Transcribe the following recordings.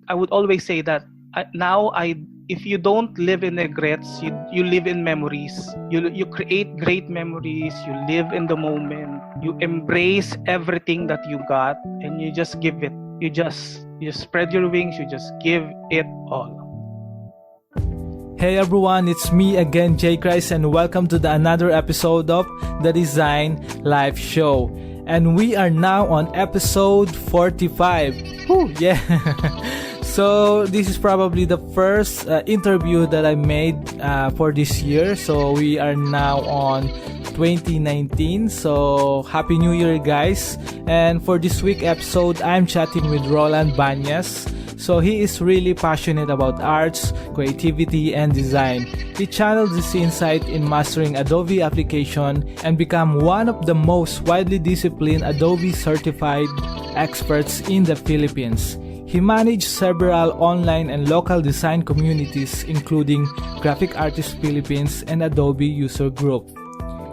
I would always say that if you don't live in regrets, you live in memories. You create great memories. You live in the moment. You embrace everything that you got, and you just give it. You spread your wings. You just give it all. Hey everyone, it's me again, Jay Christ, and welcome to another episode of the Design Live Show. And we are now on episode 45. Woo, yeah. So this is probably the first interview that I made for this year. So we are now on 2019. So Happy New Year, guys. And for this week episode, I'm chatting with Rollan Bañez. So he is really passionate about arts, creativity, and design. He channeled this insight in mastering Adobe application and become one of the most widely disciplined Adobe Certified Experts in the Philippines. He managed several online and local design communities including Graphic Artists Philippines and Adobe User Group.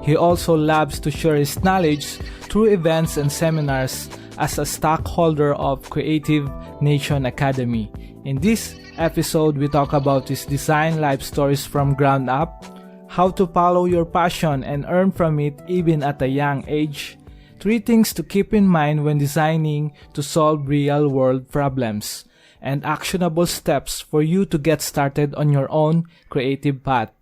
He also loves to share his knowledge through events and seminars as a stockholder of Creative Nation Academy. In this episode, we talk about his design life stories from ground up, how to follow your passion and earn from it even at a young age, 3 things to keep in mind when designing to solve real-world problems, and actionable steps for you to get started on your own creative path,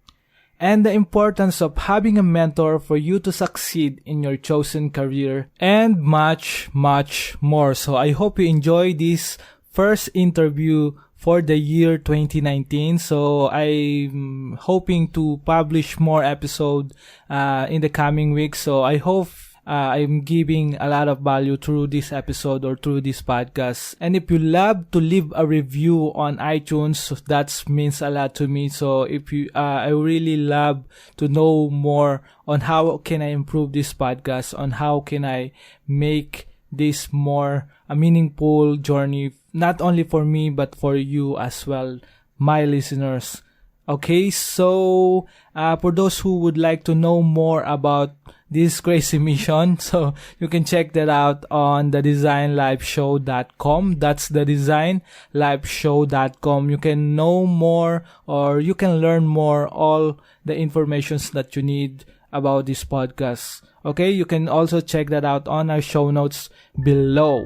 and the importance of having a mentor for you to succeed in your chosen career, and much, much more. So I hope you enjoy this first interview for the year 2019. So I'm hoping to publish more episodes in the coming weeks. So I hope I'm giving a lot of value through this episode or through this podcast. And if you love to leave a review on iTunes, that means a lot to me. So I really love to know more on how can I improve this podcast, on how can I make this more a meaningful journey, not only for me, but for you as well, my listeners. Okay, so for those who would like to know more about this crazy mission, so you can check that out on thedesignliveshow.com. That's thedesignliveshow.com. You can know more, or you can learn more, all the informations that you need about this podcast. Okay, you can also check that out on our show notes below.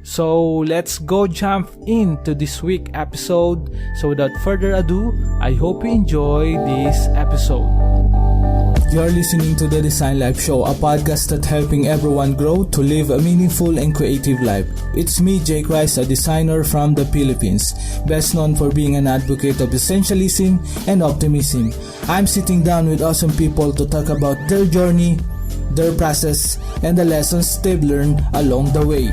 So let's go jump into this week episode. So without further ado, I hope you enjoy this episode. You're listening to the Design Life Show, a podcast that's helping everyone grow to live a meaningful and creative life. It's me, Jay Christ, a designer from the Philippines, best known for being an advocate of essentialism and optimism. I'm sitting down with awesome people to talk about their journey, their process, and the lessons they've learned along the way.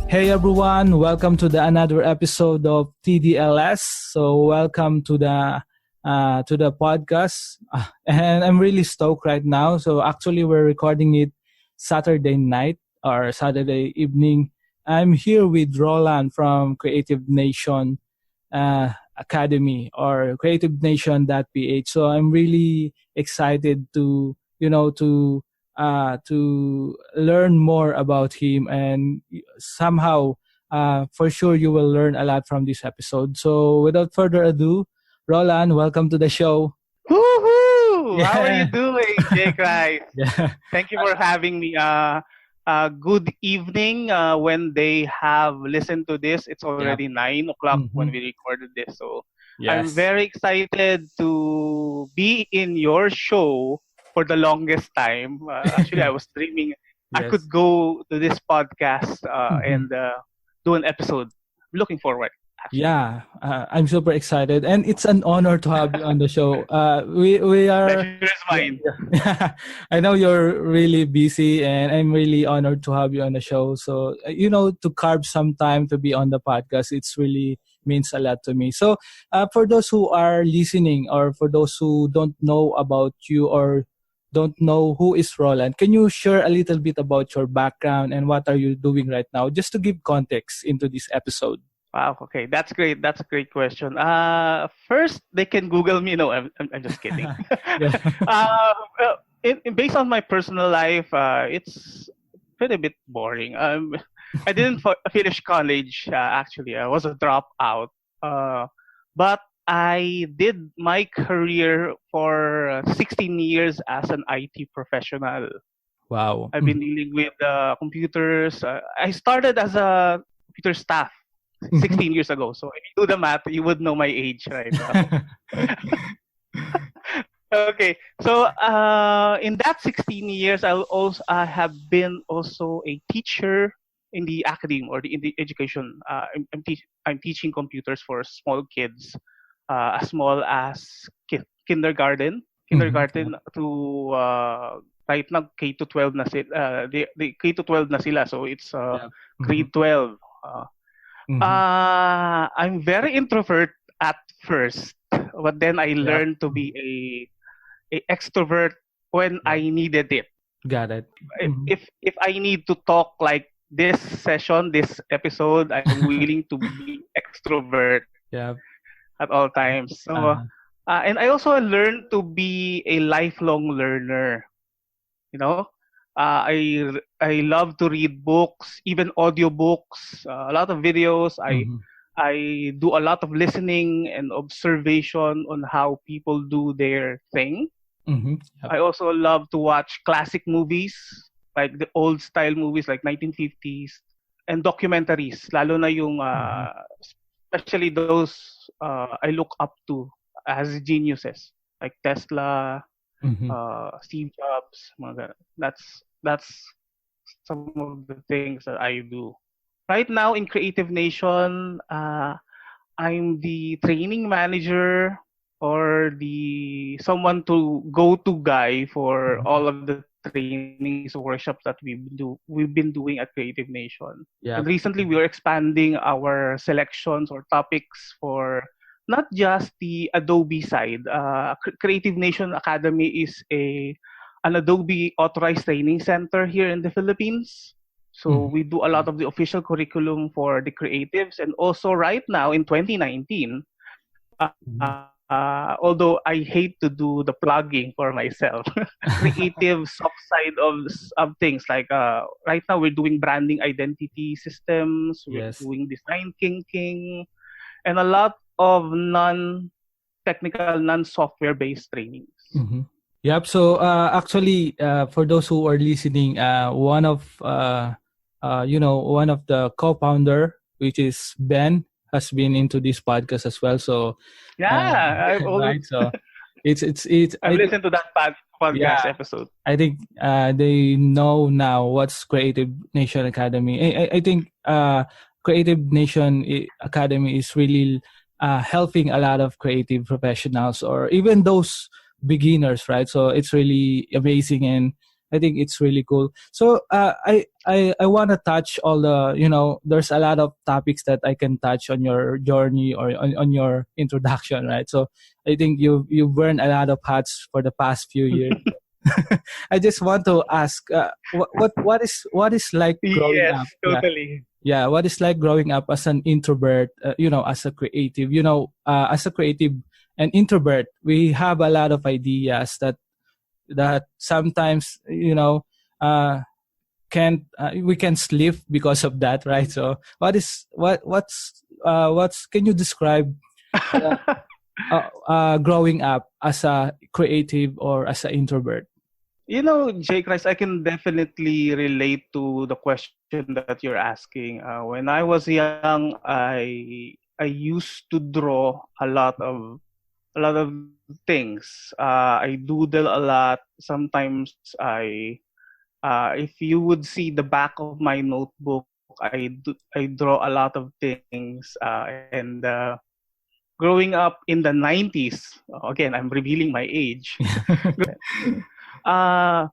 Hey everyone, welcome to another episode of TDLS. So welcome to the podcast, and I'm really stoked right now. So actually, we're recording it Saturday night or Saturday evening. I'm here with Rollan from Creative Nation Academy or creativenation.ph. So I'm really excited to learn more about him, and somehow for sure you will learn a lot from this episode. So without further ado, Rollan, welcome to the show. Woohoo! Yeah. How are you doing, Jay Christ? Yeah. Thank you for having me. Good evening. When they have listened to this, it's already 9 o'clock when we recorded this. So I'm very excited to be in your show for the longest time. Actually, I was dreaming I could go to this podcast and do an episode. I'm looking forward. Actually. Yeah, I'm super excited, and it's an honor to have you on the show. We are. Pleasure is mine. I know you're really busy, and I'm really honored to have you on the show. So to carve some time to be on the podcast, it's really means a lot to me. So for those who are listening, or for those who don't know about you or don't know who is Rollan, can you share a little bit about your background and what are you doing right now, just to give context into this episode? Wow. Okay, that's great. That's a great question. First, they can Google me. No, I'm just kidding. based on my personal life, it's pretty bit boring. I didn't finish college. Actually, I was a dropout. But I did my career for 16 years as an IT professional. Wow. I've been dealing with computers. I started as a computer staff 16 years ago. So if you do the math, you would know my age right now. Okay, so in that 16 years, I have been also a teacher in the academy or in the education. I'm teaching computers for small kids, as small as kindergarten to right now K to 12 na sila. The K to 12 na sila, so it's grade 12. I'm very introvert at first, but then I learned to be a extrovert when I needed it. Got it. If I need to talk like this episode, I'm willing to be extrovert at all times. So, and I also learned to be a lifelong learner. You know, I love to read books, even audiobooks, a lot of videos. I do a lot of listening and observation on how people do their thing. I also love to watch classic movies, like the old style movies like 1950s, and documentaries, lalo na yung especially those I look up to as geniuses like Tesla, Steve Jobs, mga ganun. That's some of the things that I do. Right now in Creative Nation, I'm the training manager or the someone to go-to guy for all of the trainings workshops that we've been doing at Creative Nation. And recently we are expanding our selections or topics for not just the Adobe side. Creative Nation Academy is an Adobe authorized training center here in the Philippines. So we do a lot of the official curriculum for the creatives, and also right now in 2019, although I hate to do the plugging for myself, creative soft side of things like right now we're doing branding identity systems, we're doing design thinking, and a lot of non-technical, non-software based trainings. Yep. So actually, for those who are listening, one of the co-founder, which is Ben, has been into this podcast as well. So I've right. So it's. I've listened to that podcast episode. I think they know now what's Creative Nation Academy. I think Creative Nation Academy is really helping a lot of creative professionals or even those beginners, right? So it's really amazing, and I think it's really cool. So I want to touch all the, there's a lot of topics that I can touch on your journey or on your introduction, right? So I think you've worn a lot of hats for the past few years. I just want to ask, what is like growing up? Totally. Yeah, what is like growing up as an introvert? As a creative. As a creative and introvert, we have a lot of ideas that sometimes we can sleep because of that, right? So what's can you describe growing up as a creative or as an introvert? Jay Christ, I can definitely relate to the question that you're asking. When I was young, I used to draw a lot of things. I doodle a lot. Sometimes if you would see the back of my notebook, I draw a lot of things. And growing up in the 90s, again, I'm revealing my age. I'm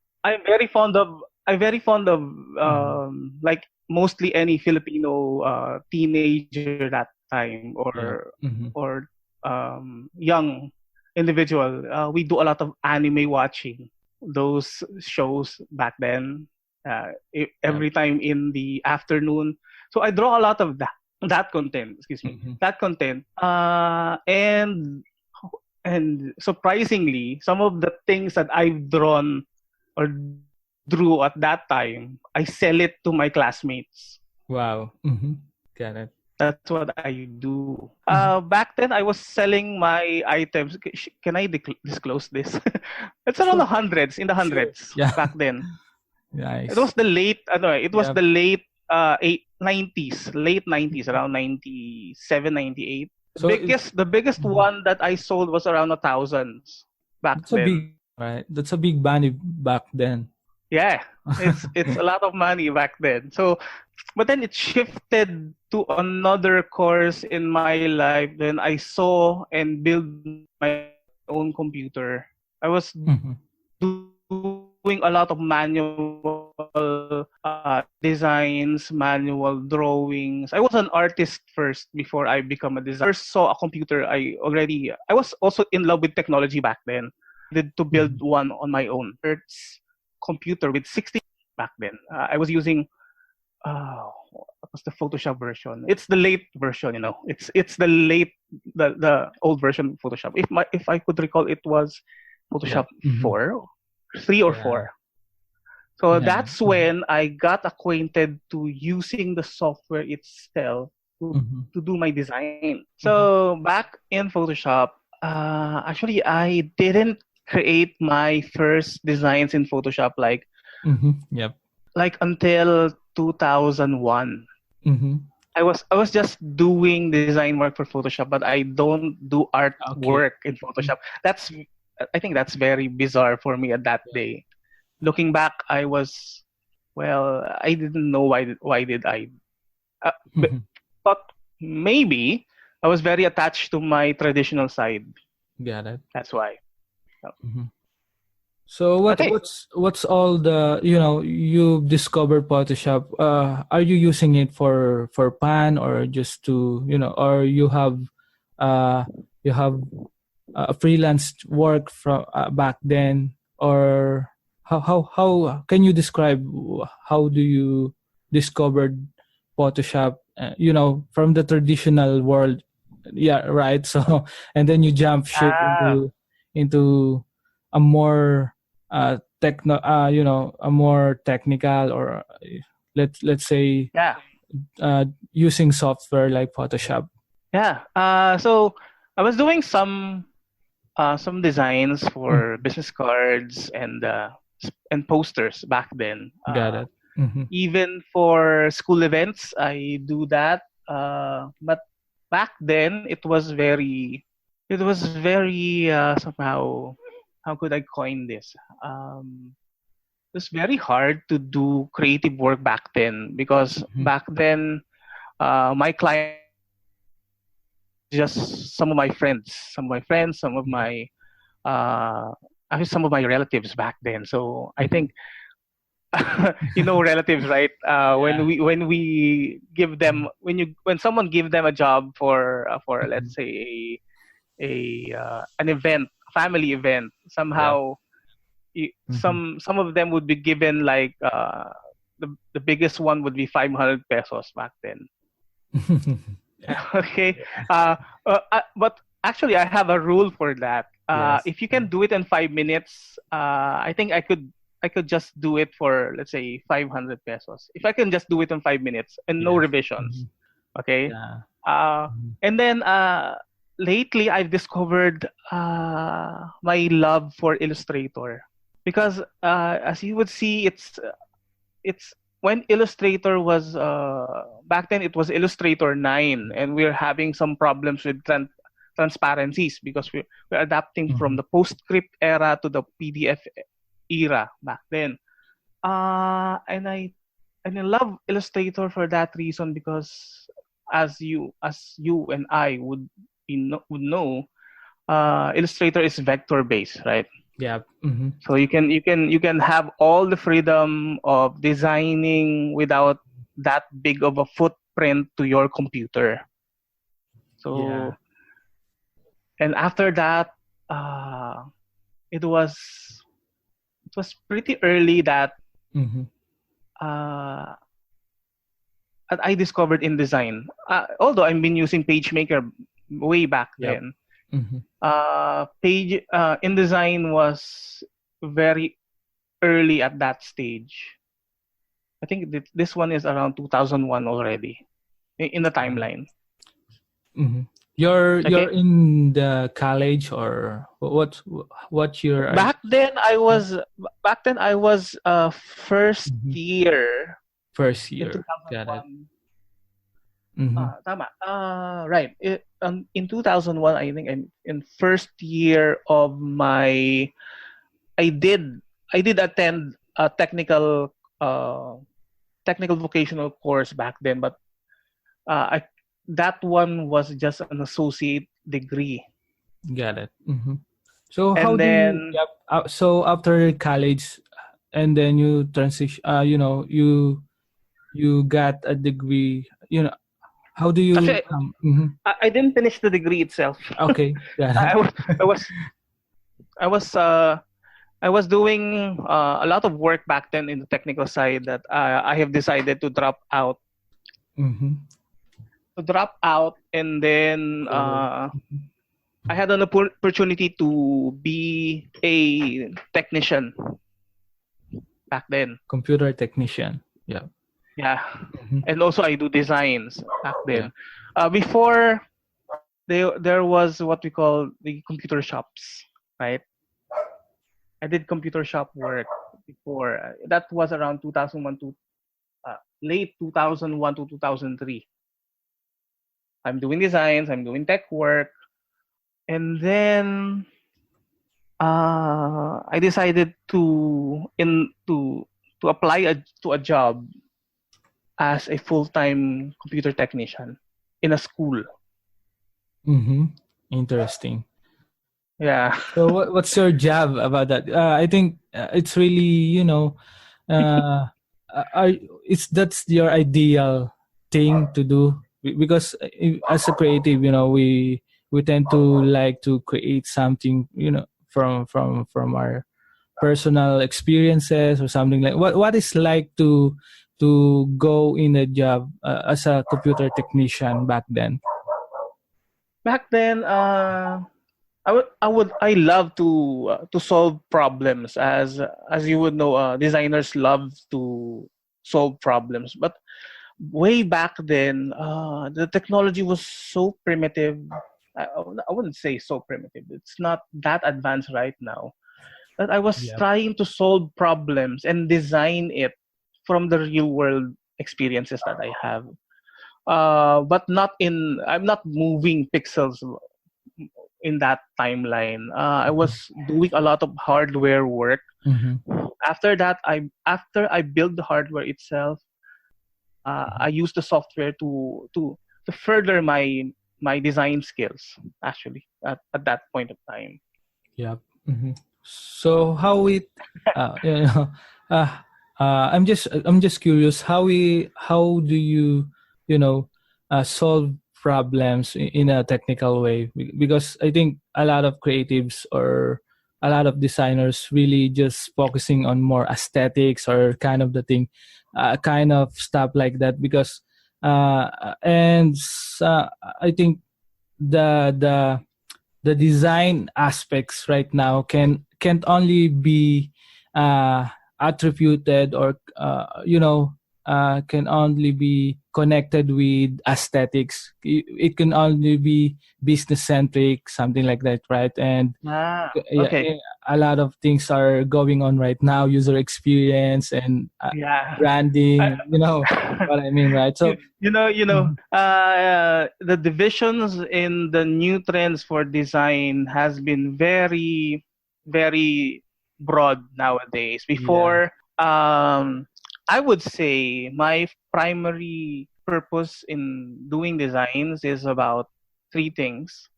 very fond of like mostly any Filipino teenager that time or young individual. We do a lot of anime watching, those shows back then, every time in the afternoon. So I draw a lot of that content. That content. And surprisingly, some of the things that I've drawn or drew at that time, I sell it to my classmates. Wow. Got it. That's what I do. Back then, I was selling my items. Can I disclose this? It's around in the hundreds Yeah. back then. Nice. It was the late, the late 90s, around 97, 98. So the biggest one that I sold was around 1,000 back then. Right? That's a big money back then. Yeah, it's a lot of money back then. So, but then it shifted to another course in my life. Then I saw and build my own computer. I was doing a lot of manual designs, manual drawings. I was an artist first before I become a designer. First saw a computer. I was also in love with technology back then. I did to build one on my own. It's computer with 60 back then. I was using what was the Photoshop version? It's the late version, It's the late the old version of Photoshop. If I could recall, it was Photoshop 3 or 4. So that's when I got acquainted to using the software itself to do my design. So back in Photoshop, actually I didn't create my first designs in Photoshop like until 2001. I was just doing design work for Photoshop, but I don't do art work in Photoshop. I think that's very bizarre for me at that day. Looking back, I didn't know why did I but maybe I was very attached to my traditional side. Got it. That's why. So what's all the you discovered Photoshop? Are you using it for fun or just to or you have a freelance work from back then, or how can you describe how do you discovered Photoshop? From the traditional world, right? So and then you jump ship into a more a more technical, or let's say using software like Photoshop. So I was doing some designs for business cards and posters back then. Got it. Even for school events, I do that. But back then, it was very somehow. How could I coin this? It was very hard to do creative work back then because back then, my client just some of my friends, some of my relatives back then. So I think relatives, right? When we give them when someone give them a job for let's say an event, family event, somehow some of them would be given like the biggest one would be 500 pesos back then. Okay. But actually I have a rule for that. If you can do it in 5 minutes, I think I could just do it for, let's say, 500 pesos. If I can just do it in 5 minutes and no revisions. Okay. And then lately I've discovered my love for Illustrator, because as you would see, it's when Illustrator was back then, it was Illustrator 9, and we're having some problems with transparencies because we're adapting from the PostScript era to the PDF era back then. And I love Illustrator for that reason, because as you and I would know, Illustrator is vector based, right? Yeah. So you can have all the freedom of designing without that big of a footprint to your computer. So and after that, it was pretty early that I discovered InDesign. Although I've been using PageMaker way back then. InDesign was very early at that stage. I think this one is around 2001 already in the timeline. Mm-hmm. You're in the college, or what year? Back then I was first year. First In year. Got it. 2001. Tama. Right. In 2001, I think I'm in first year of my. I did attend a technical vocational course back then, but that one was just an associate degree. Got it. So And how do you? then Yep. So after college, and then you transition. You got a degree. How do you? actually I didn't finish the degree itself. Okay. Got it. I was I was I was doing a lot of work back then in the technical side that I have decided to drop out. And then I had an opportunity to be a technician back then. Computer technician. Yeah. Yeah. And also I do designs back then. Before there was what we call the computer shops, right? I did computer shop work before. That was around 2001 to late 2001 to 2003. I'm doing designs, I'm doing tech work, and then I decided to apply to a job as a full-time computer technician in a school. Interesting. Yeah. So what's your job about that? I think it's really that's your ideal thing to do, because as a creative, we tend to like to create something, from our personal experiences or something. Like what is like to go in a job as a computer technician back then? Back then, I love to solve problems, as you would know, designers love to solve problems. But way back then, the technology was so primitive. I wouldn't say so primitive. It's not that advanced right now. That I was trying to solve problems and design it from the real world experiences that I have. But I'm not moving pixels in that timeline. I was doing a lot of hardware work. After that, after I built the hardware itself, I used the software to further my design skills. Actually, at that point of time. Yep. So how it, I'm just curious, how do you solve problems in a technical way? Because I think a lot of creatives or a lot of designers really just focusing on more aesthetics or kind of the thing, kind of stuff like that. Because I think the design aspects right now can't only be attributed or can only be connected with aesthetics. It can only be business centric, something like that, right? And a lot of things are going on right now, user experience and branding. You know what I mean, right? So the divisions in the new trends for design has been very, very broad nowadays. Before, I would say my primary purpose in doing designs is about three things.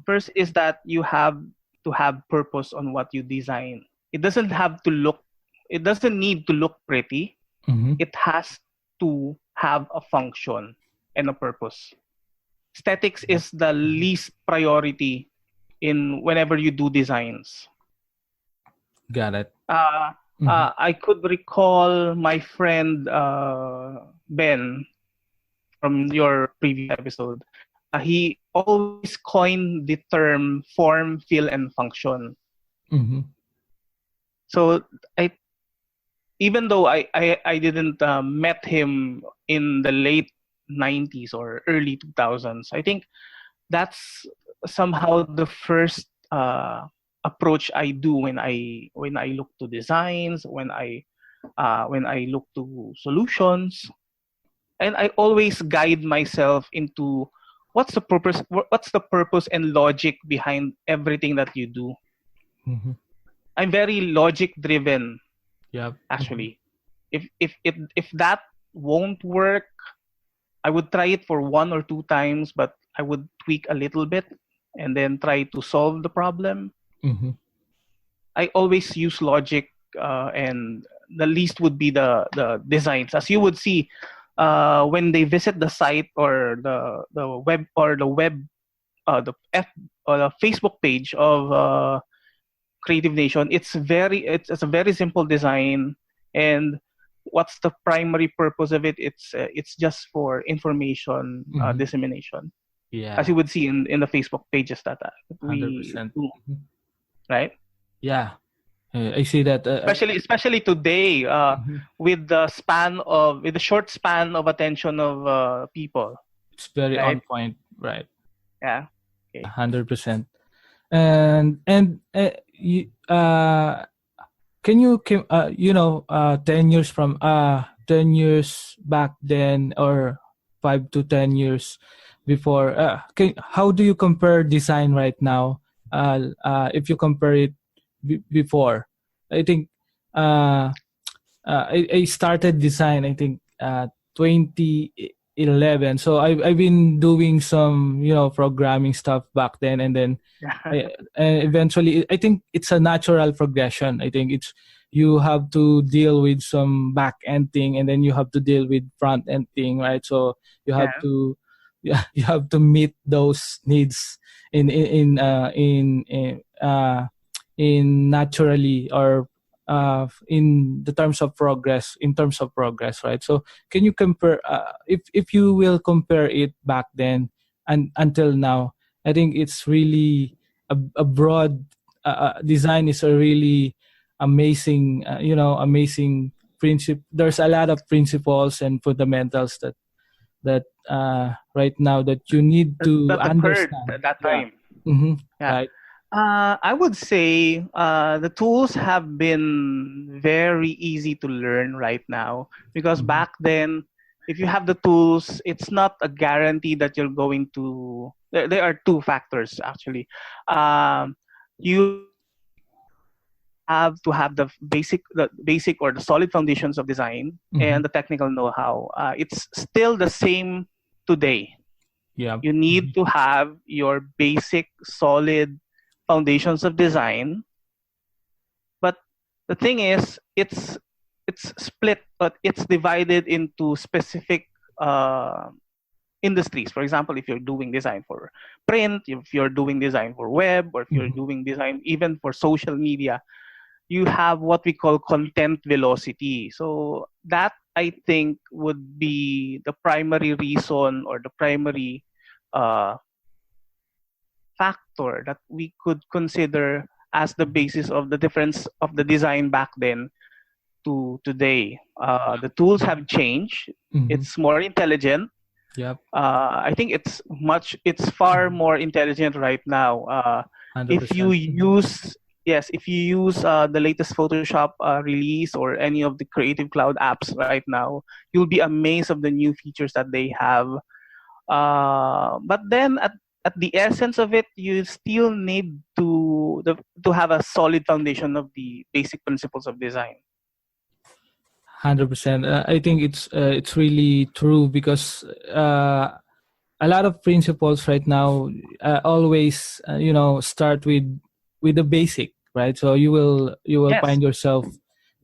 First is that you have to have purpose on what you design. It doesn't need to look pretty. It has to have a function and a purpose. Aesthetics is the least priority whenever you do designs. Got it. I could recall my friend Ben from your previous episode. He always coined the term form, feel, and function. So even though I didn't met him in the late 90s or early 2000s, I think that's somehow the first approach I do when I look to designs, when I look to solutions, and I always guide myself into what's the purpose and logic behind everything that you do. Mm-hmm. I'm very logic driven. Yep. Actually, if that won't work, I would try it for 1 or 2 times, but I would tweak a little bit and then try to solve the problem. Mm-hmm. I always use logic, and the least would be the designs. As you would see, when they visit the site or the web the Facebook page of Creative Nation, it's a very simple design, and what's the primary purpose of it? It's just for information dissemination. Yeah, as you would see in the Facebook pages that we 100%. do, right? Yeah, I see that. Especially today, with the short span of attention of people. It's very right? on point, right? Yeah. Okay. 100%. And can you 10 years from 10 years back then, or 5 to 10 years before, how do you compare design right now, if you compare it before? I think I started design, I think 2011, so I've been doing some programming stuff back then, and then eventually I think it's a natural progression. I think it's you have to deal with some back end thing, and then you have to deal with front end thing, right? So you have to you have to meet those needs in naturally, or in terms of progress, right? So can you compare, if you will compare it back then and until now? I think it's really a broad design is a really amazing amazing principle. There's a lot of principles and fundamentals that right now that you need to understand at that time. Right. I would say the tools have been very easy to learn right now, because back then, if you have the tools, it's not a guarantee that you're going to. There are two factors actually. You have to have the basic or the solid foundations of design and the technical know-how. It's still the same today. Yeah. You need to have your basic solid foundations of design, but the thing is, it's split, but it's divided into specific industries. For example, if you're doing design for print, if you're doing design for web, or if you're doing design even for social media, you have what we call content velocity. So that, I think, would be the primary reason, or the primary factor that we could consider as the basis of the difference of the design back then to today. The tools have changed. It's more intelligent. Yep. I think it's far more intelligent right now. If you use the latest Photoshop release, or any of the Creative Cloud apps right now, you'll be amazed of the new features that they have. But then at the essence of it, you still need to have a solid foundation of the basic principles of design. 100%. I think it's really true, because a lot of principles right now always start with the basic, right? So you will find yourself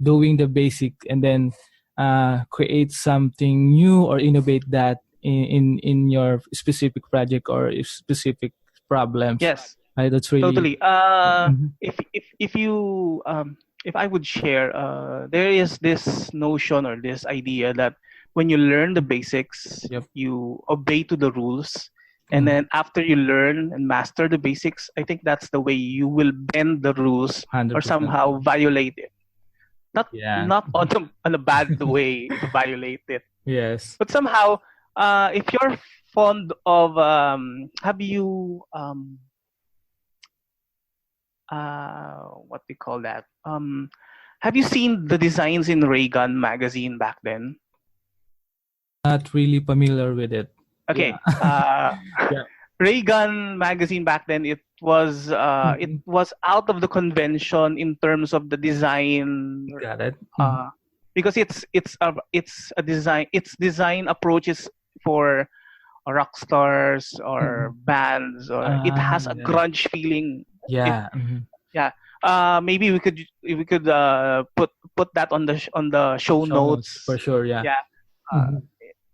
doing the basic, and then create something new or innovate that in your specific project or specific problems. Yes, right? That's really totally. If I would share, there is this notion or this idea that when you learn the basics, you obey to the rules, and then after you learn and master the basics, I think that's the way you will bend the rules 100%. or somehow violate it. not on a bad way to violate it. Yes. But somehow, if you're fond of, have you what we call that? Have you seen the designs in Raygun magazine back then? Not really familiar with it. Okay. Raygun magazine back then, it was out of the convention in terms of the design. Got it. Because its design approaches for rock stars or bands, or it has a grunge feeling. Maybe we could put that on the show notes for sure.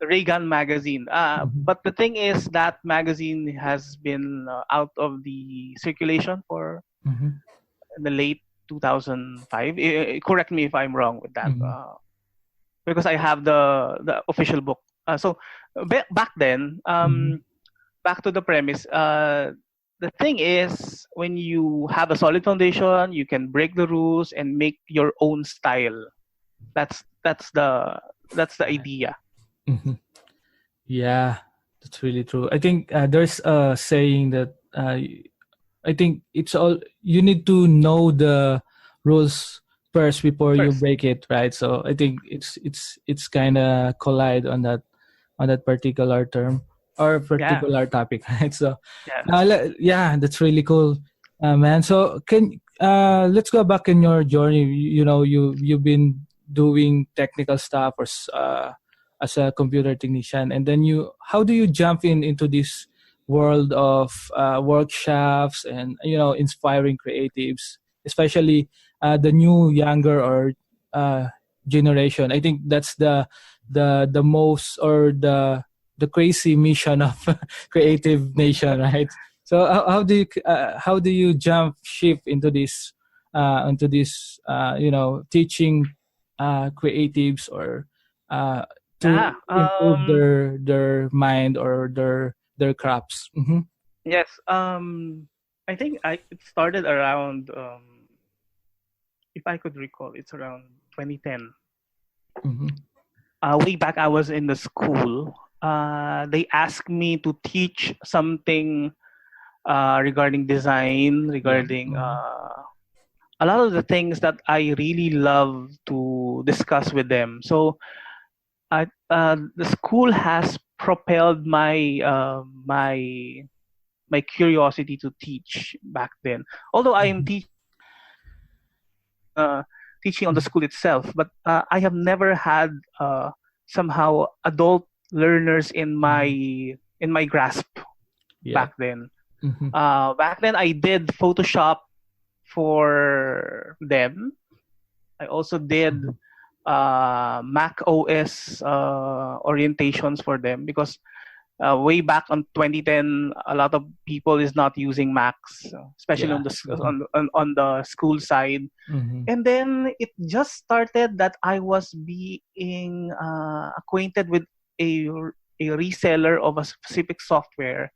Raygun magazine. But the thing is that magazine has been out of the circulation for the late 2005. Correct me if I'm wrong with that, because I have the official book. So back then, back to the premise. The thing is, when you have a solid foundation, you can break the rules and make your own style. That's the idea. Yeah, that's really true. I think there's a saying that I think it's all, you need to know the rules first before you break it, right? So I think it's kind of collide on that particular term or particular topic, right? So that's really cool, man. So let's go back in your journey. You've been doing technical stuff or as a computer technician, and then how do you jump into this world of workshops and inspiring creatives, especially the new younger or generation? I think that's the most, or the crazy mission of Creative Nation, right? So how do you jump ship into this teaching creatives or to improve their mind or their crafts? Yes. I think it started around, if I could recall, it's around 2010. Way back, I was in the school. They asked me to teach something regarding design, regarding a lot of the things that I really love to discuss with them. So the school has propelled my curiosity to teach back then. Although I am teaching on the school itself, but I have never had somehow adult learners in my grasp back then. Back then, I did Photoshop for them. I also did Mac OS orientations for them, because way back on 2010, a lot of people is not using Macs, especially on the school side. And then it just started that I was being acquainted with a reseller of a specific software.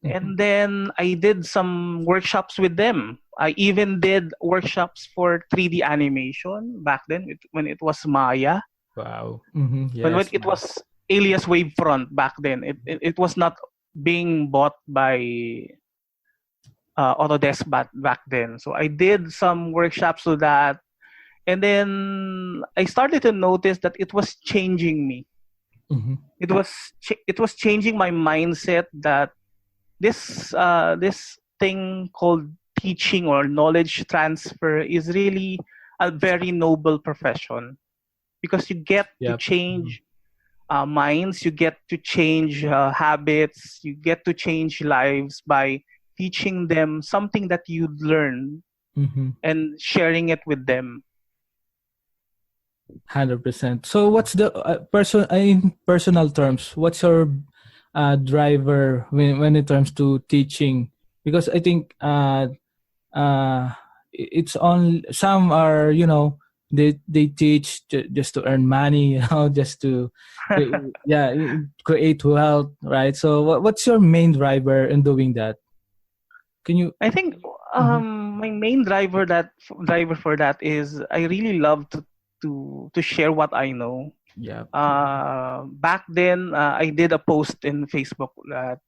And then I did some workshops with them. I even did workshops for 3D animation back then when it was Maya. Wow. Yes, when it was Alias Wavefront back then. It was not being bought by Autodesk back then. So I did some workshops with that. And then I started to notice that it was changing me. It was changing my mindset that this thing called teaching or knowledge transfer is really a very noble profession, because you get to change minds, you get to change habits, you get to change lives by teaching them something that you learned and sharing it with them. 100%. So what's the in personal terms, what's your driver when it comes to teaching? Because I think it's on, some are, they teach just to earn money, just to create wealth, right? So what's your main driver in doing that? Can you? I think my main driver for that is I really love to share what I know. Yeah. Back then, I did a post in Facebook that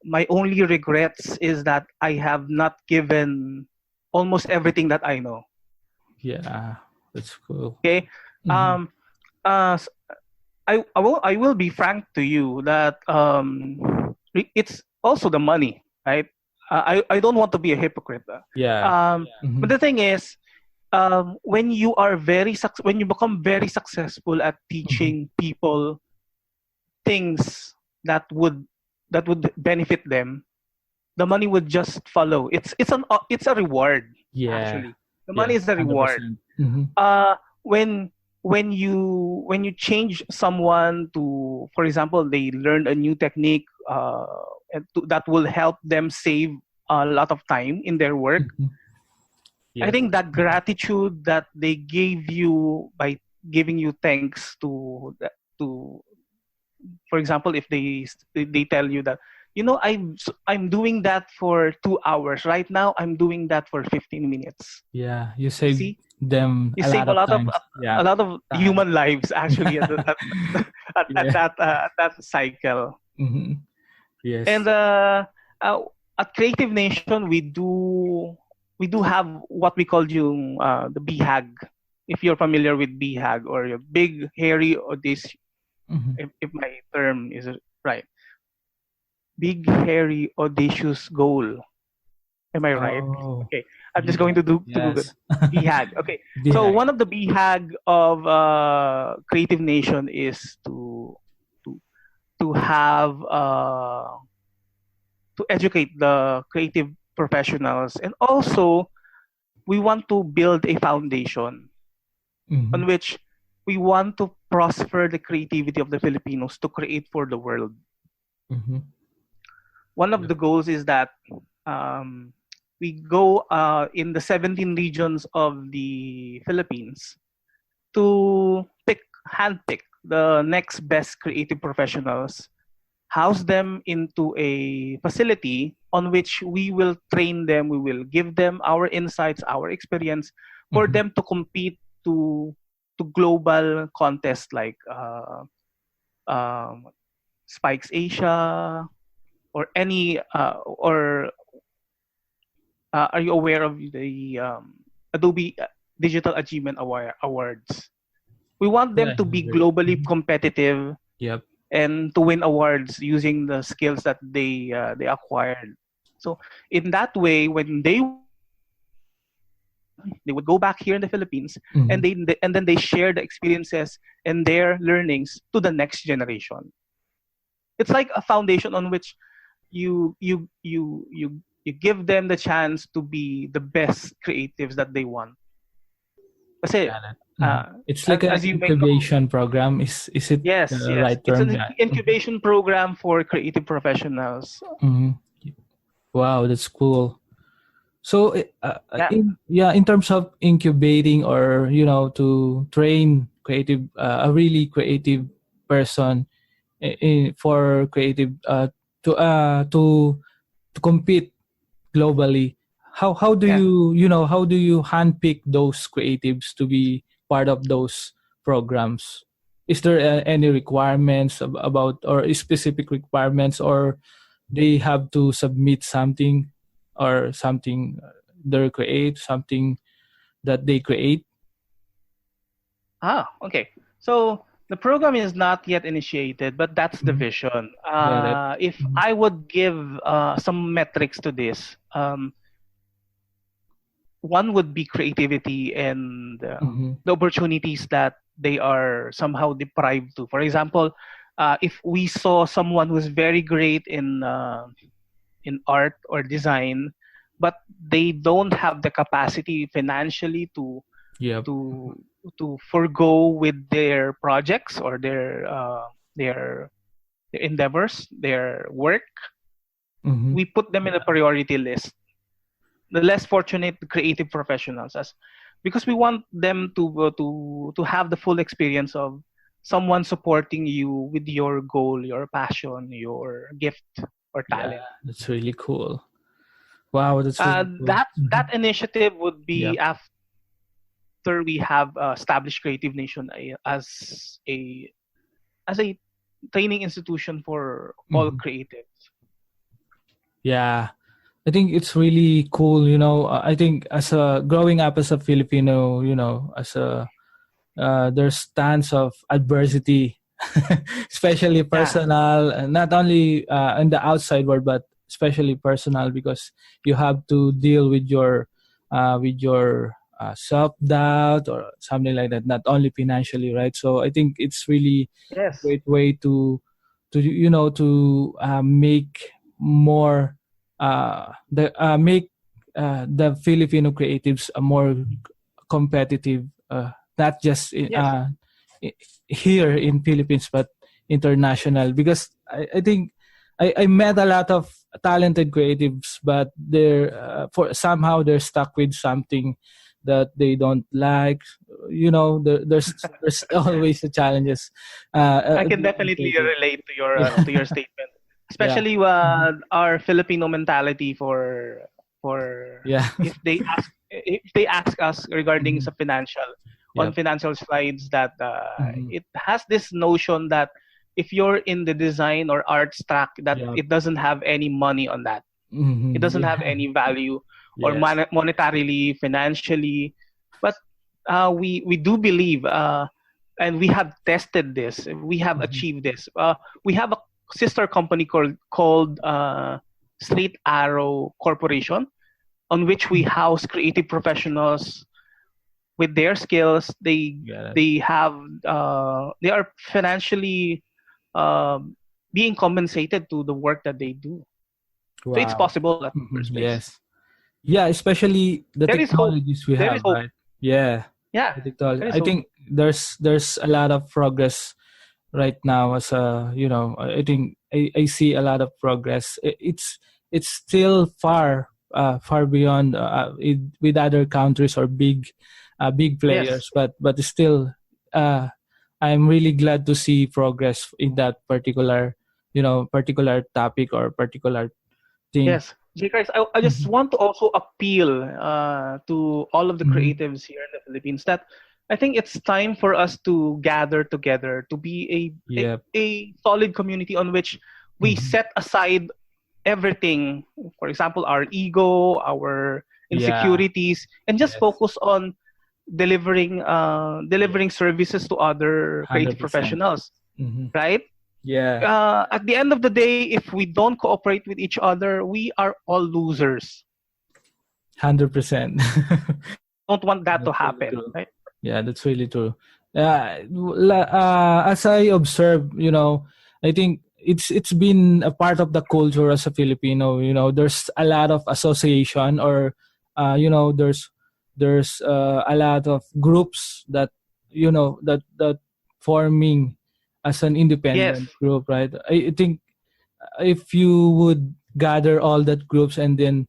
my only regrets is that I have not given almost everything that I know. Yeah, that's cool. Okay. Mm-hmm. S- I will be frank to you that it's also the money, right? I don't want to be a hypocrite. Yeah. Mm-hmm. But the thing is, when when you become very successful at teaching people things that would benefit them, the money would just follow. It's a reward. Yeah. Actually, the money is a reward. 100%. Mm-hmm. When when you change someone to, for example, they learn a new technique, that will help them save a lot of time in their work. Mm-hmm. I think that gratitude that they gave you by giving you thanks to, for example, if they tell you that, I'm doing that for 2 hours right now, I'm doing that for 15 minutes. Yeah, you save See? them You a save lot of times. a lot of human lives actually at that cycle. Mm-hmm. Yes. And at Creative Nation, we do have what we call the BHAG. If you're familiar with BHAG, or your big hairy audacious, if my term is right, big hairy audacious goal. Am I right? Oh, okay, I'm just going to Google BHAG. Okay, so one of the BHAG of Creative Nation is to have to educate the creative professionals, and also we want to build a foundation on which we want to prosper the creativity of the Filipinos to create for the world. One of the goals is that we go in the 17 regions of the Philippines to handpick the next best creative professionals, house them into a facility on which we will train them, we will give them our insights, our experience, for them to compete to global contests like Spikes Asia, or any or are you aware of the Adobe Digital Achievement Awards? We want them to be globally competitive, and to win awards using the skills that they acquired. So in that way, when they would go back here in the Philippines, and then they share the experiences and their learnings to the next generation. It's like a foundation on which you give them the chance to be the best creatives that they want. Kasi, it's like an incubation program. Is it yes, the right term? It's an incubation program for creative professionals. Wow, that's cool. So in terms of incubating, or to train a really creative person for creative to compete globally, how do you handpick those creatives to be part of those programs? Is there any requirements about, or specific requirements, or they have to submit something, or something they create, something that they create? Okay. So the program is not yet initiated, but that's the vision. If I would give some metrics to this, one would be creativity and the opportunities that they are somehow deprived to. For example, if we saw someone who's very great in art or design, but they don't have the capacity financially to forgo with their projects or their endeavors, their work, we put them in a priority list. The less fortunate creative professionals, because we want them to have the full experience of someone supporting you with your goal, your passion, your gift or talent. Yeah, that's really cool. Wow, that's really cool. That initiative would be after we have established Creative Nation as a training institution for all creatives. Yeah, I think it's really cool. I think as a growing up as a Filipino, as a there's tons of adversity, especially personal, not only in the outside world, but especially personal, because you have to deal with your self-doubt or something like that, not only financially, right? So I think it's really a great way to make more make the Filipino creatives a more competitive, not just here in Philippines but international, because I think I met a lot of talented creatives, but they're they're stuck with something that they don't like. There's always the challenges. I can definitely relate to your statement, especially our Filipino mentality for if they ask us regarding some financial slides, that it has this notion that if you're in the design or arts track, that it doesn't have any money on that. It doesn't have any value or monetarily, financially. But we do believe, and we have tested this. We have achieved this. We have a sister company called Straight Arrow Corporation, on which we house creative professionals with their skills. They are financially being compensated to the work that they do. Wow. So it's possible at the first place. Yes. Yeah, especially the technologies we have, right? Yeah. Yeah. I think there's a lot of progress right now. As I think I see a lot of progress. It's still far beyond with other countries or big players, but still, I'm really glad to see progress in that particular topic or particular thing. Yes, J. I just want to also appeal to all of the creatives here in the Philippines that I think it's time for us to gather together to be a solid community on which we set aside everything. For example, our ego, our insecurities, and just focus on delivering services to other creative 100%. Professionals, right? Yeah. At the end of the day, if we don't cooperate with each other, we are all losers. 100%. Don't want that to happen, really right? Yeah, that's really true. As I observe, I think it's been a part of the culture as a Filipino. There's a lot of association, or there's a lot of groups that that forming as an independent group, right? I think if you would gather all that groups and then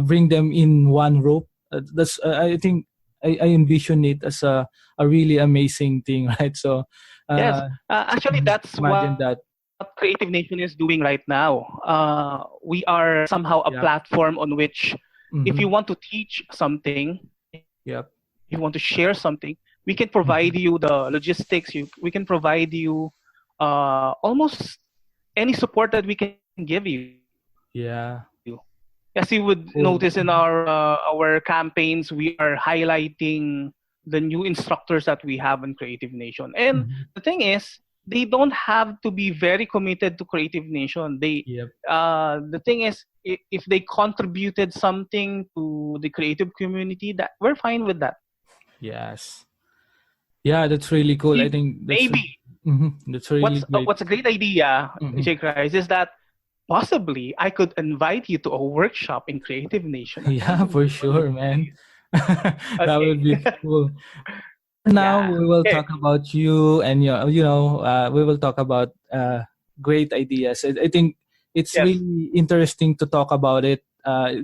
bring them in one group, that's I think I envision it as a really amazing thing, right? So actually, that's what Creative Nation is doing right now. We are somehow a platform on which, if you want to teach something, if you want to share something, we can provide you the logistics. We can provide you almost any support that we can give you. Yeah. As you would notice in our campaigns, we are highlighting the new instructors that we have in Creative Nation. And the thing is, they don't have to be very committed to Creative Nation. The thing is, if they contributed something to the creative community, that we're fine with that. Yes. Yeah, that's really cool. I think that's that's really great. What's a great idea, J. Christ, is that possibly I could invite you to a workshop in Creative Nation. Yeah, for sure, man. That would be cool. Now we will talk about you, and we will talk about great ideas. I think it's really interesting to talk about it.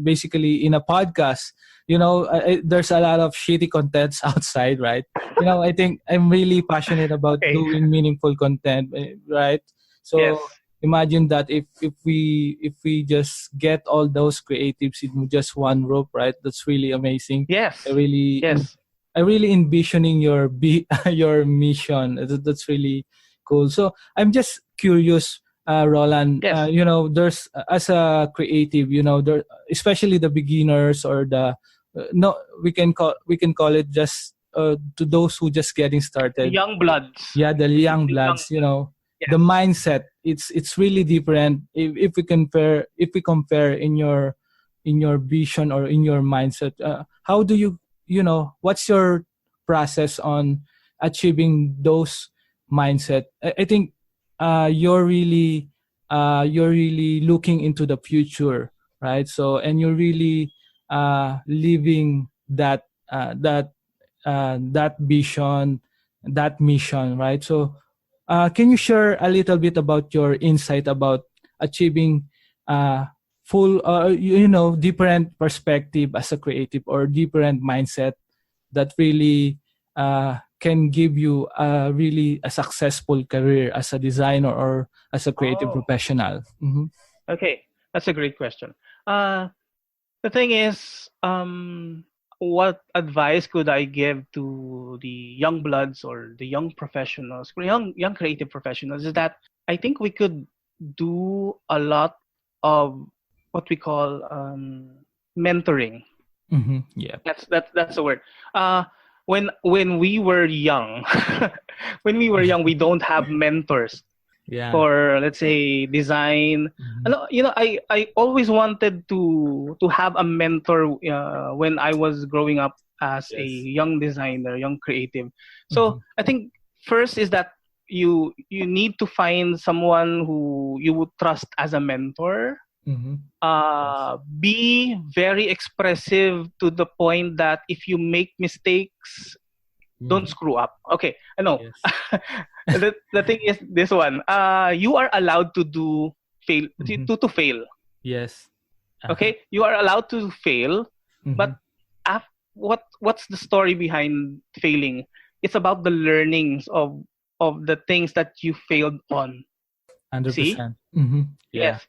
Basically, in a podcast, there's a lot of shitty contents outside, right? I think I'm really passionate about doing meaningful content, right? So imagine that if we just get all those creatives in just one group, right? That's really amazing. Yes. I really envisioning your your mission. That's really cool. So I'm just curious, Roland. Yes. There's as a creative, there, especially the beginners or the no, we can call it just to those who just getting started. Young bloods. Yeah, the young bloods. Yes. The mindset. It's really different if we compare in your vision or in your mindset. How do you what's your process on achieving those mindset? I think you're really looking into the future, right? So, and you're really living that that vision, that mission, right? So can you share a little bit about your insight about achieving full different perspective as a creative or different mindset that really can give you really a successful career as a designer or as a creative professional? Mm-hmm. Okay, that's a great question. The thing is, what advice could I give to the young bloods or the young professionals, young creative professionals, is that I think we could do a lot of what we call mentoring. Mm-hmm. Yeah, that's the word. When we were young, we don't have mentors. Yeah. For, let's say, design. I always wanted to have a mentor when I was growing up as a young designer, young creative. So I think first is that you need to find someone who you would trust as a mentor. Be very expressive to the point that if you make mistakes, don't screw up. Okay, I know. Yes. the thing is this one. You are allowed to fail. To fail. Yes. Okay, you are allowed to fail, but what's the story behind failing? It's about the learnings of the things that you failed on. 100%. See? Yeah. Yes.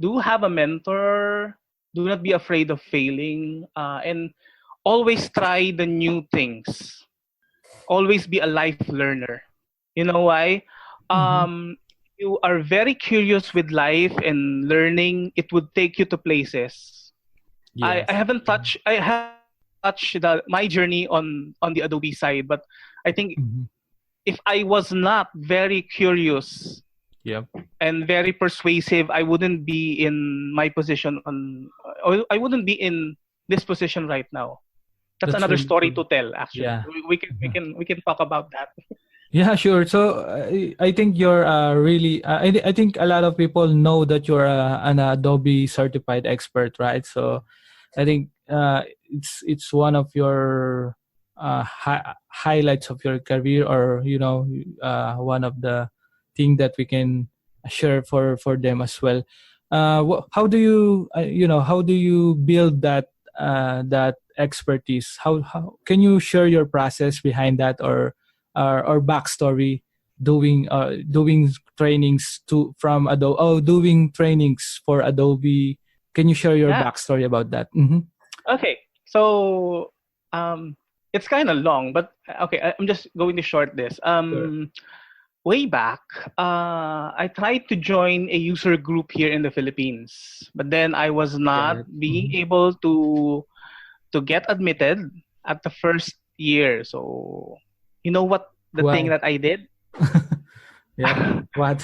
Do have a mentor. Do not be afraid of failing, and always try the new things. Always be a life learner. You know why? You are very curious with life and learning. It would take you to places. Yes. I haven't touched my journey on the Adobe side, but I think if I was not very curious and very persuasive, I wouldn't be in my position I wouldn't be in this position right now. That's another really story cool to tell. Actually, we can talk about that. Yeah, sure. So I think you're really. I think a lot of people know that you're an Adobe Certified Expert, right? So I think it's one of your highlights of your career, or one of the thing that we can share for them as well. How do you how do you build that that expertise? How can you share your process behind that, or backstory doing trainings from Adobe, doing trainings for Adobe? Can you share your backstory about that? Okay, so it's kind of long, but okay, I'm just going to short this. Sure. Way back, I tried to join a user group here in the Philippines, but then I was not being able to get admitted at the first year. So, you know what the thing that I did? What?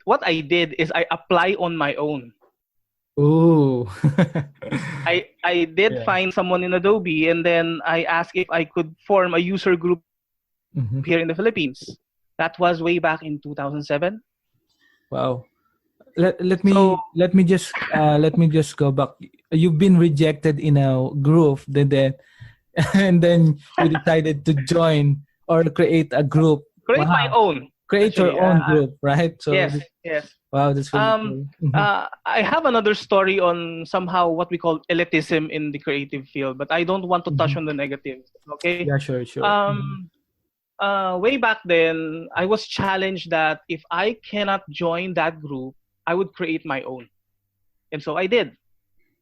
What I did is I apply on my own. Ooh. I did find someone in Adobe, and then I asked if I could form a user group here in the Philippines. That was way back in 2007. Wow. Let me just go back. You've been rejected in a group, then and then you decided to join or create a group. Create my own. Create your own group, right? So yes. Wow, that's really cool. I have another story on somehow what we call elitism in the creative field, but I don't want to touch on the negative. Okay. Yeah, sure. way back then, I was challenged that if I cannot join that group, I would create my own. And so I did.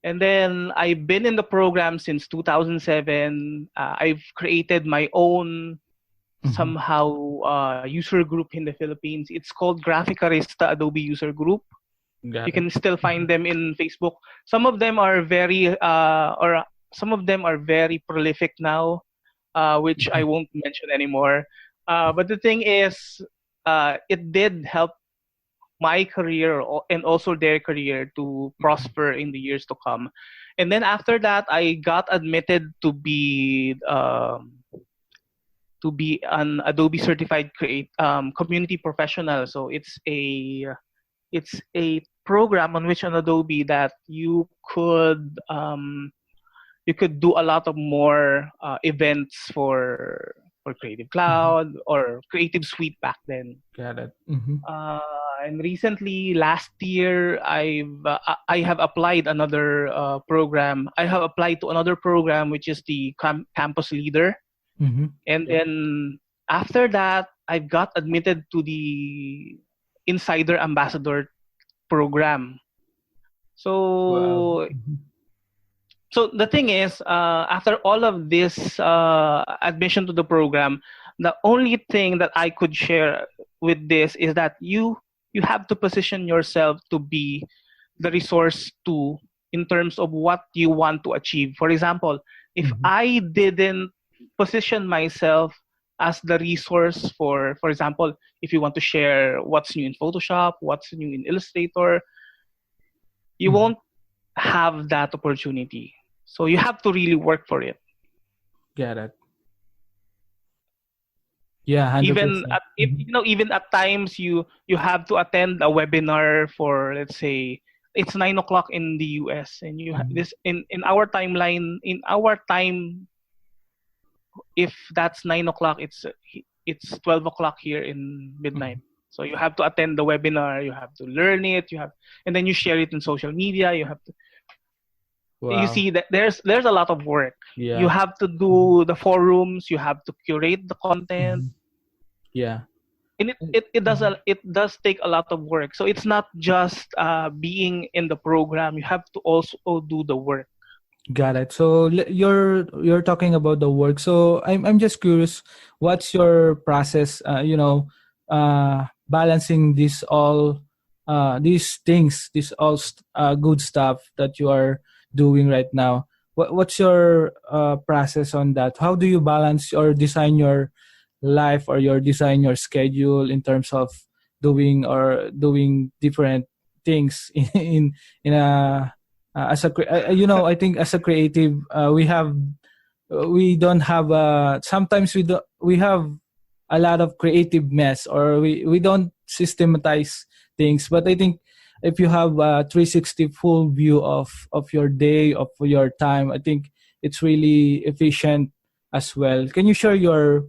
And then I've been in the program since 2007. I've created my own somehow user group in the Philippines. It's called Graficarista Adobe User Group. You can still find them in Facebook. Some of them are very prolific now, which I won't mention anymore. But the thing is, it did help my career and also their career to prosper in the years to come. And then after that, I got admitted to be an Adobe Certified Community Professional. So it's a program on which on Adobe that you could do a lot of more events for Creative Cloud or Creative Suite back then. Got it. And recently, last year, I have applied another program. I have applied to another program, which is the Campus Leader. And then after that, I got admitted to the Insider Ambassador program. So, so the thing is, after all of this admission to the program, the only thing that I could share with this is that you have to position yourself to be the resource in terms of what you want to achieve. For example, if I didn't position myself as the resource for example, if you want to share what's new in Photoshop, what's new in Illustrator, you won't have that opportunity. So you have to really work for it. Get it. Yeah, 100%. Even at times you have to attend a webinar for, let's say, it's 9:00 in the US, and you have this in our timeline, in our time. If that's 9:00, it's 12:00 here in midnight. So you have to attend the webinar, you have to learn it, and then you share it in social media. You have to. Wow. You see that there's a lot of work. Yeah. You have to do the forums. You have to curate the content. Yeah. And it does take a lot of work. So it's not just being in the program. You have to also do the work. Got it. So you're talking about the work. So I'm just curious, what's your process? Balancing these things, good stuff that you are doing right now. What's your process on that? How do you balance or design your life or design your schedule in terms of doing different things in a as a I think as a creative we don't have sometimes we have a lot of creative mess, or we don't systematize things. But I think if you have a 360 full view of your day, of your time, I think it's really efficient as well. Can you share your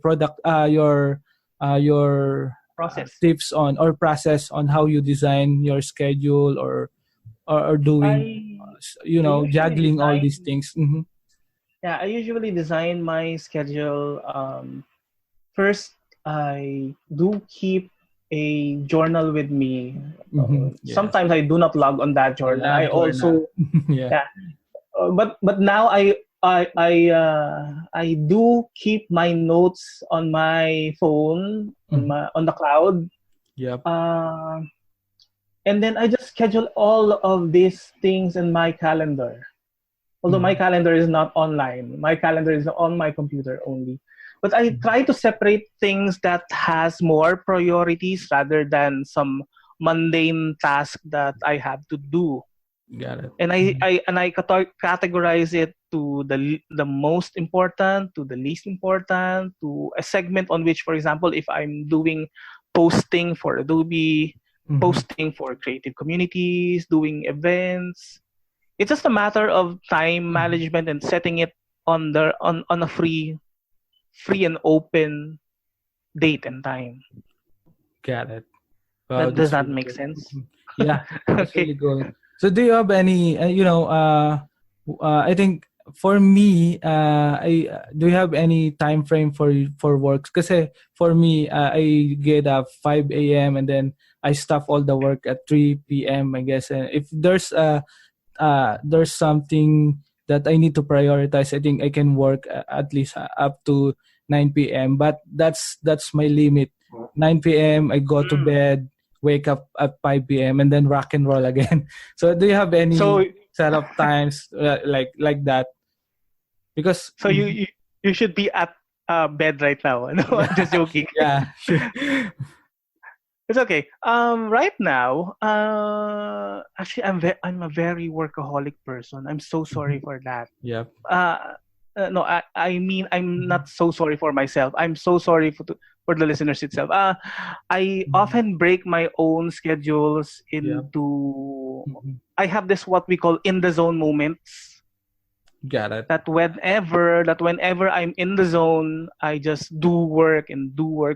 your process tips on or process on how you design your schedule or doing juggling all these things? Yeah, I usually design my schedule. First, I do keep a journal with me. Yes. Sometimes I do not log on that journal. I also but now I do keep my notes on my phone on the cloud. Yep. And then I just schedule all of these things in my calendar. Although my calendar is not online, my calendar is on my computer only. But I try to separate things that has more priorities rather than some mundane task that I have to do. Got it. And I categorize it to the most important, to the least important, to a segment on which, for example, if I'm doing posting for Adobe, posting for creative communities, doing events, it's just a matter of time management and setting it on a free and open date and time. Got it. Wow, does that make sense? Yeah. That's really good. So do you have any I think for me, do you have any time frame for work? Because for me, I get up 5 a.m. and then I stop all the work at 3 p.m. I guess. And if there's something that I need to prioritize, I think I can work at least up to 9 p.m. But that's my limit. 9 p.m. I go to bed, wake up at 5 p.m. and then rock and roll again. So do you have any set of times like that? Because you should be at bed right now. No, I'm just joking. Yeah, sure. It's okay. Right now, actually, I'm a very workaholic person. I'm so sorry for that. Yeah. No, I mean, I'm not so sorry for myself. I'm so sorry for the listeners itself. I often break my own schedules into. I have this what we call in the zone moments. Got it. That whenever I'm in the zone, I just do work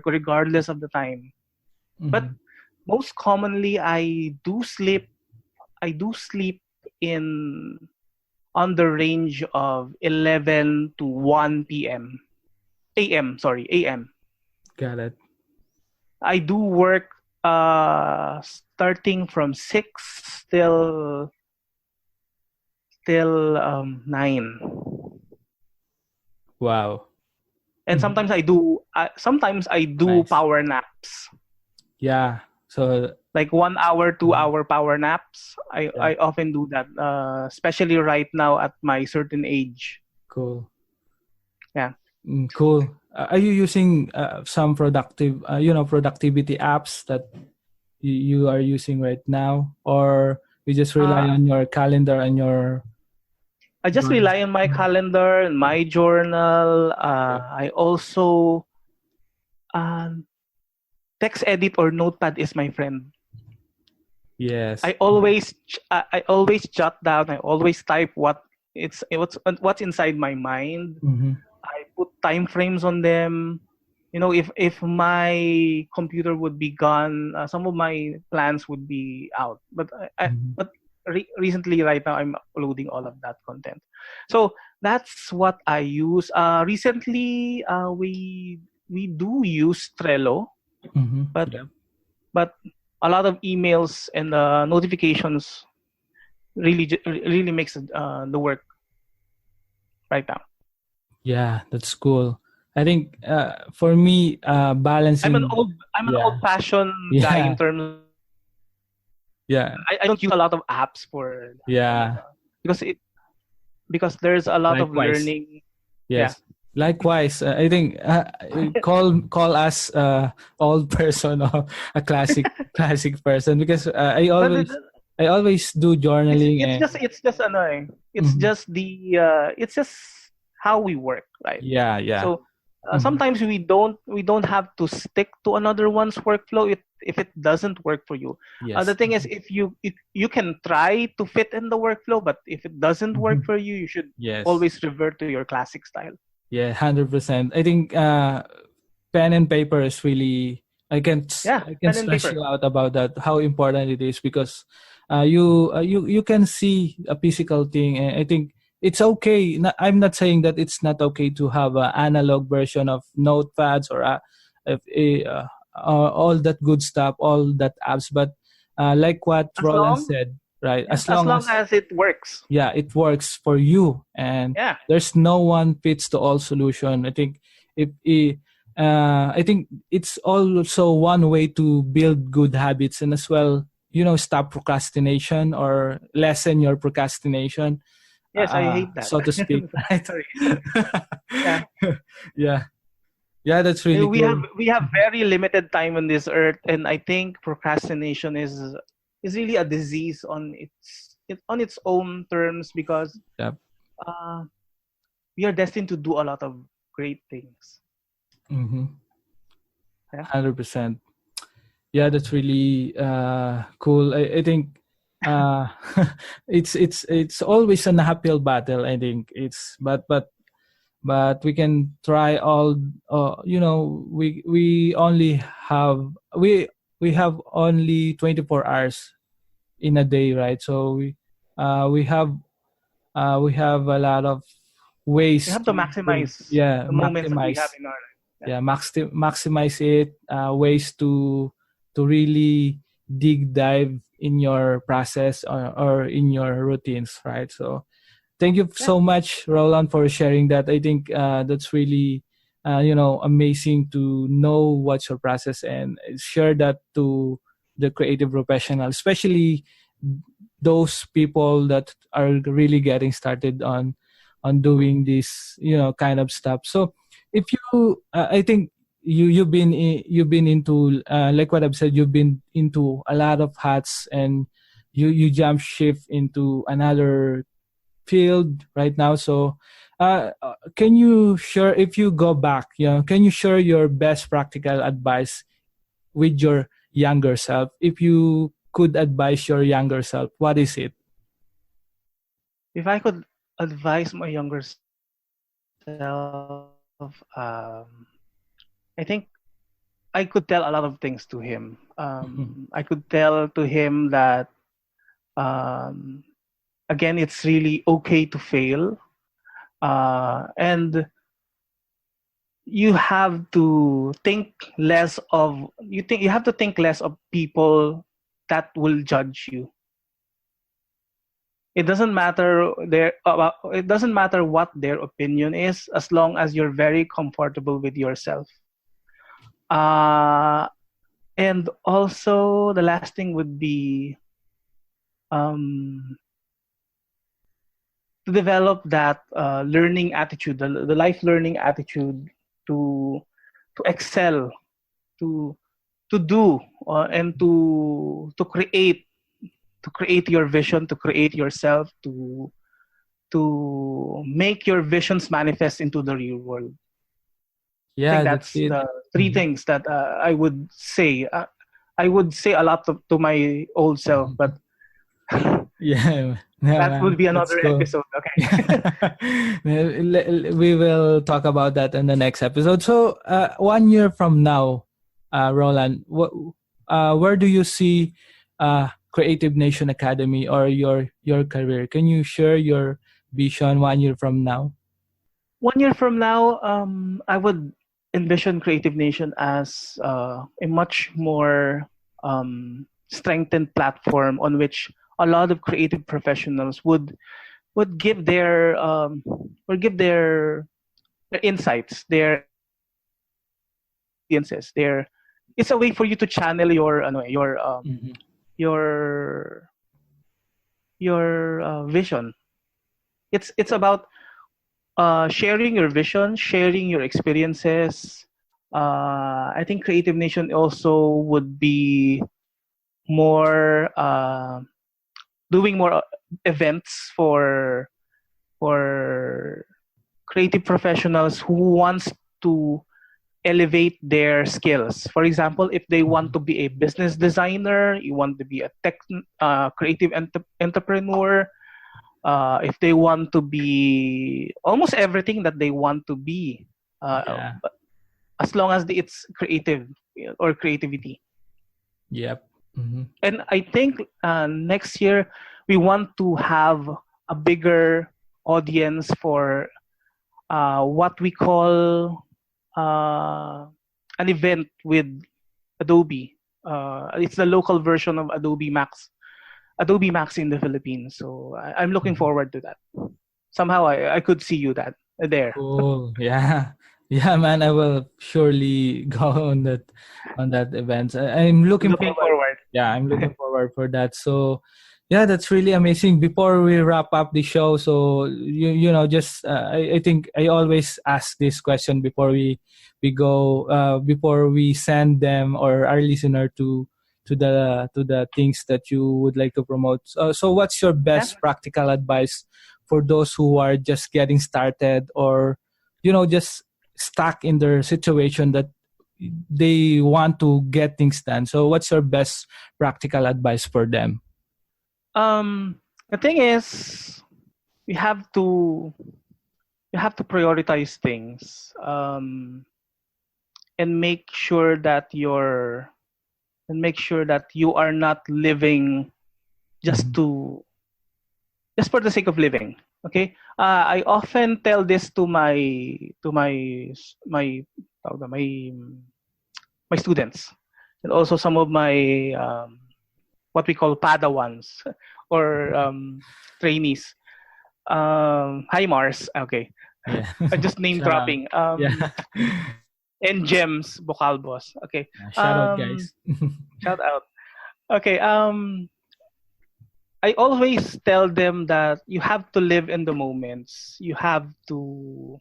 regardless of the time. But most commonly, I do sleep in on the range of 11 to 1 p.m. a.m. Got it. I do work starting from 6 till 9. Wow. And sometimes I do nice. Power naps. Yeah. So like 1 hour, 2 hour power naps. I often do that, especially right now at my certain age. Cool. Yeah. Cool. Are you using some productivity apps that you are using right now, or you just rely on your calendar and your? I just rely on my calendar and my journal. I also text edit or notepad is my friend. Yes. I always jot down. I always type what's inside my mind. I put time frames on them. If my computer would be gone, some of my plans would be out. But recently, right now, I'm uploading all of that content. So that's what I use. Recently, we do use Trello, but a lot of emails and notifications really makes the work right now. Yeah, that's cool. I think for me, balancing. I'm an old-fashioned guy in terms. Yeah. I don't use a lot of apps for. Yeah. Because there's a lot of learning. Yes. Yeah. Likewise, I think call us old person or a classic person, because I always do journaling. It's just annoying. It's just it's just how we work, right? Yeah. So sometimes we don't have to stick to another one's workflow if it doesn't work for you. Yes. The thing is, if you can try to fit in the workflow, but if it doesn't work for you, you should always revert to your classic style. Yeah, 100%. I think pen and paper is really. I can stress you out about that, how important it is, because you can see a physical thing, and I think it's okay. I'm not saying that it's not okay to have an analog version of notepads or all that good stuff, all that apps, but like what Rollan said, right? As long as it works. Yeah, it works for you, and there's no one fits to all solution. I think I think it's also one way to build good habits, and as well, stop procrastination or lessen your procrastination. Yes, I hate that, so to speak. Right? Sorry. Yeah, that's really cool. We have very limited time on this earth, and I think procrastination is really a disease on its own terms, because we are destined to do a lot of great things. 100%. Yeah, that's really cool. I think it's always an uphill battle. I think it's but we can try all. We only have we have only 24 hours in a day, right? So we have a lot of ways we have to maximize the moments that we have in our life. Maximize it, ways to really dive in your process, or in your routines, right? So thank you so much, Roland, for sharing that. I think that's really amazing to know what's your process and share that to the creative professional, especially those people that are really getting started on doing this kind of stuff. So if you I think you've been into, like what I've said, you've been into a lot of hats, and you jump shift into another field right now. So can you share, if you go back, can you share your best practical advice with your younger self? If you could advise your younger self, what is it? If I could advise my younger self, I think I could tell a lot of things to him. I could tell to him that, again, it's really okay to fail. And you have to think less of people that will judge you. It doesn't matter what their opinion is, as long as you're very comfortable with yourself. And also the last thing would be to develop that learning attitude, the life learning attitude, to excel, to do, and to create your vision, to create yourself, to make your visions manifest into the real world. I think that's the three things that I would say. I would say a lot to my old self, but that would be another episode. Okay. We will talk about that in the next episode. So 1 year from now, Roland, where do you see Creative Nation Academy or your career? Can you share your vision 1 year from now? 1 year from now, I would envision Creative Nation as a much more strengthened platform on which a lot of creative professionals would give their insights, their experiences. It's a way for you to channel your vision. It's about sharing your vision, sharing your experiences. I think Creative Nation also would be more doing more events for creative professionals who wants to elevate their skills. For example, if they want to be a business designer, you want to be a creative entrepreneur, if they want to be almost everything that they want to be, as long as it's creative or creativity. Yep. Mm-hmm. And I think next year we want to have a bigger audience for what we call an event with Adobe. It's the local version of Adobe Max in the Philippines. So I'm looking forward to that. Somehow I could see you there. Cool. Yeah. Yeah, man, I will surely go on that event. I'm looking forward. Yeah, I'm looking forward for that. So, yeah, that's really amazing. Before we wrap up the show, so just I think I always ask this question before we go, before we send them or our listener to the things that you would like to promote. So, what's your best practical advice for those who are just getting started, or just stuck in their situation that they want to get things done? So what's your best practical advice for them? The thing is, you have to prioritize things, and make sure that you are not living just for the sake of living. Okay, I often tell this to my my my students, and also some of my what we call padawans or trainees. Hi Mars. Okay, Yeah. I'm just name Shout out. dropping. Yeah. And Gems Bocalbos. Okay. Shout out, guys. Shout out. Okay. I always tell them that you have to live in the moments. You have to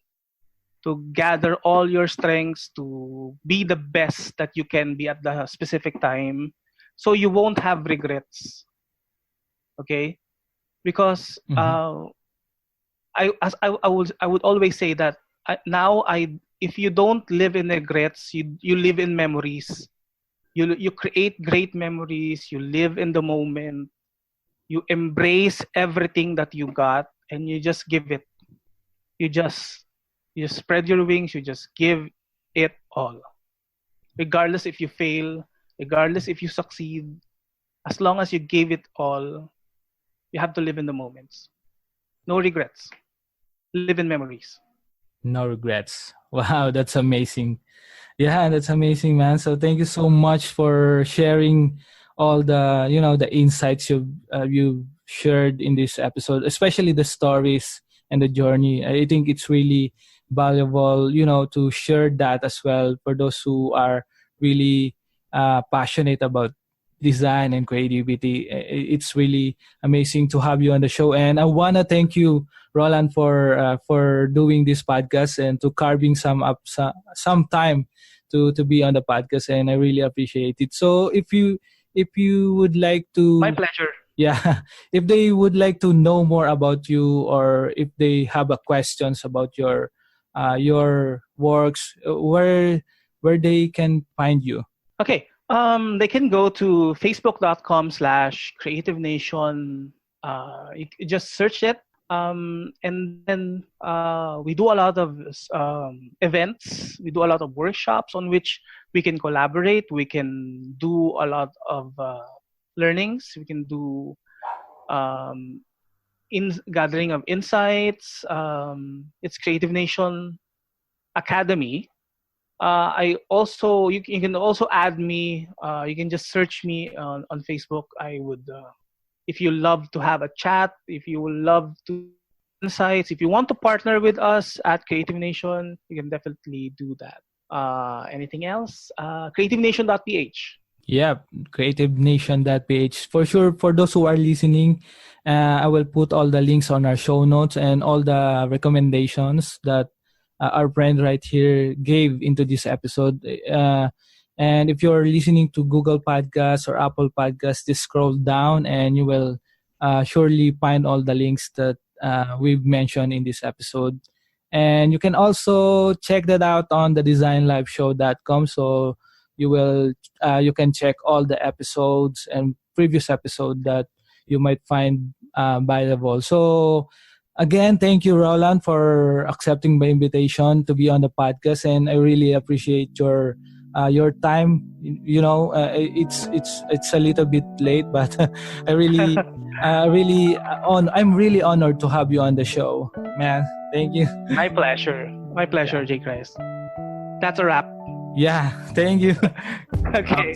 gather all your strengths to be the best that you can be at the specific time, so you won't have regrets. Okay, because I would always say that if you don't live in regrets, you live in memories. You create great memories. You live in the moment. You embrace everything that you got, and you just give it. You just spread your wings. You just give it all, regardless if you fail, regardless if you succeed. As long as you gave it all, you have to live in the moments. No regrets. Live in memories. No regrets. Wow, that's amazing. Yeah, that's amazing, man. So thank you so much for sharing all the the insights you shared in this episode, especially the stories and the journey. I think it's really valuable, to share that as well for those who are really passionate about design and creativity. It's really amazing to have you on the show, and I wanna thank you, Rollan, for doing this podcast and to carving some time to be on the podcast, and I really appreciate it. So if you would like to, my pleasure. Yeah, if they would like to know more about you, or if they have a questions about your works, where they can find you. Okay. They can go to facebook.com/Creative Nation. You just search it. And then we do a lot of events. We do a lot of workshops on which we can collaborate. We can do a lot of learnings. We can do gathering of insights. It's Creative Nation Academy. You can also add me. You can just search me on Facebook. I would, if you love to have a chat, if you would love to insights, if you want to partner with us at Creative Nation, you can definitely do that. Anything else? CreativeNation.ph. Yeah, creativenation.ph. For sure, for those who are listening, I will put all the links on our show notes and all the recommendations that our friend right here gave into this episode. And if you're listening to Google Podcasts or Apple Podcasts, just scroll down and you will surely find all the links that we've mentioned in this episode. And you can also check that out on the designliveshow.com. So you can check all the episodes and previous episode that you might find valuable. So again, thank you, Rollan, for accepting my invitation to be on the podcast, and I really appreciate your time. It's a little bit late, but I'm really honored to have you on the show, man. Thank you. My pleasure, J. Christ. That's a wrap. Yeah, thank you. Okay.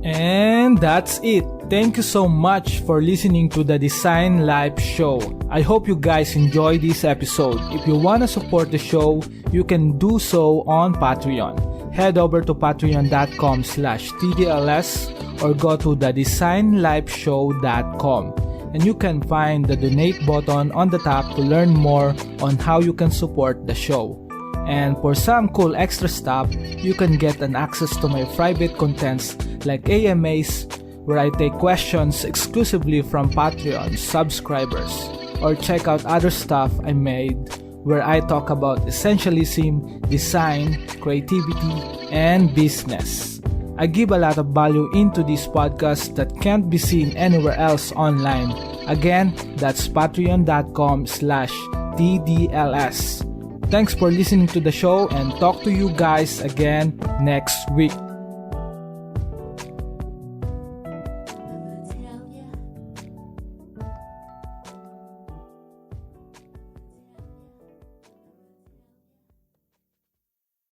And that's it. Thank you so much for listening to the Design Live Show. I hope you guys enjoyed this episode. If you want to support the show, you can do so on Patreon. Head over to patreon.com/TDLS or go to thedesignliveshow.com. And you can find the donate button on the top to learn more on how you can support the show. And for some cool extra stuff, you can get an access to my private contents like AMAs, where I take questions exclusively from Patreon subscribers, or check out other stuff I made where I talk about essentialism, design, creativity, and business. I give a lot of value into this podcast that can't be seen anywhere else online. Again, that's patreon.com/TDLS. Thanks for listening to the show, and talk to you guys again next week.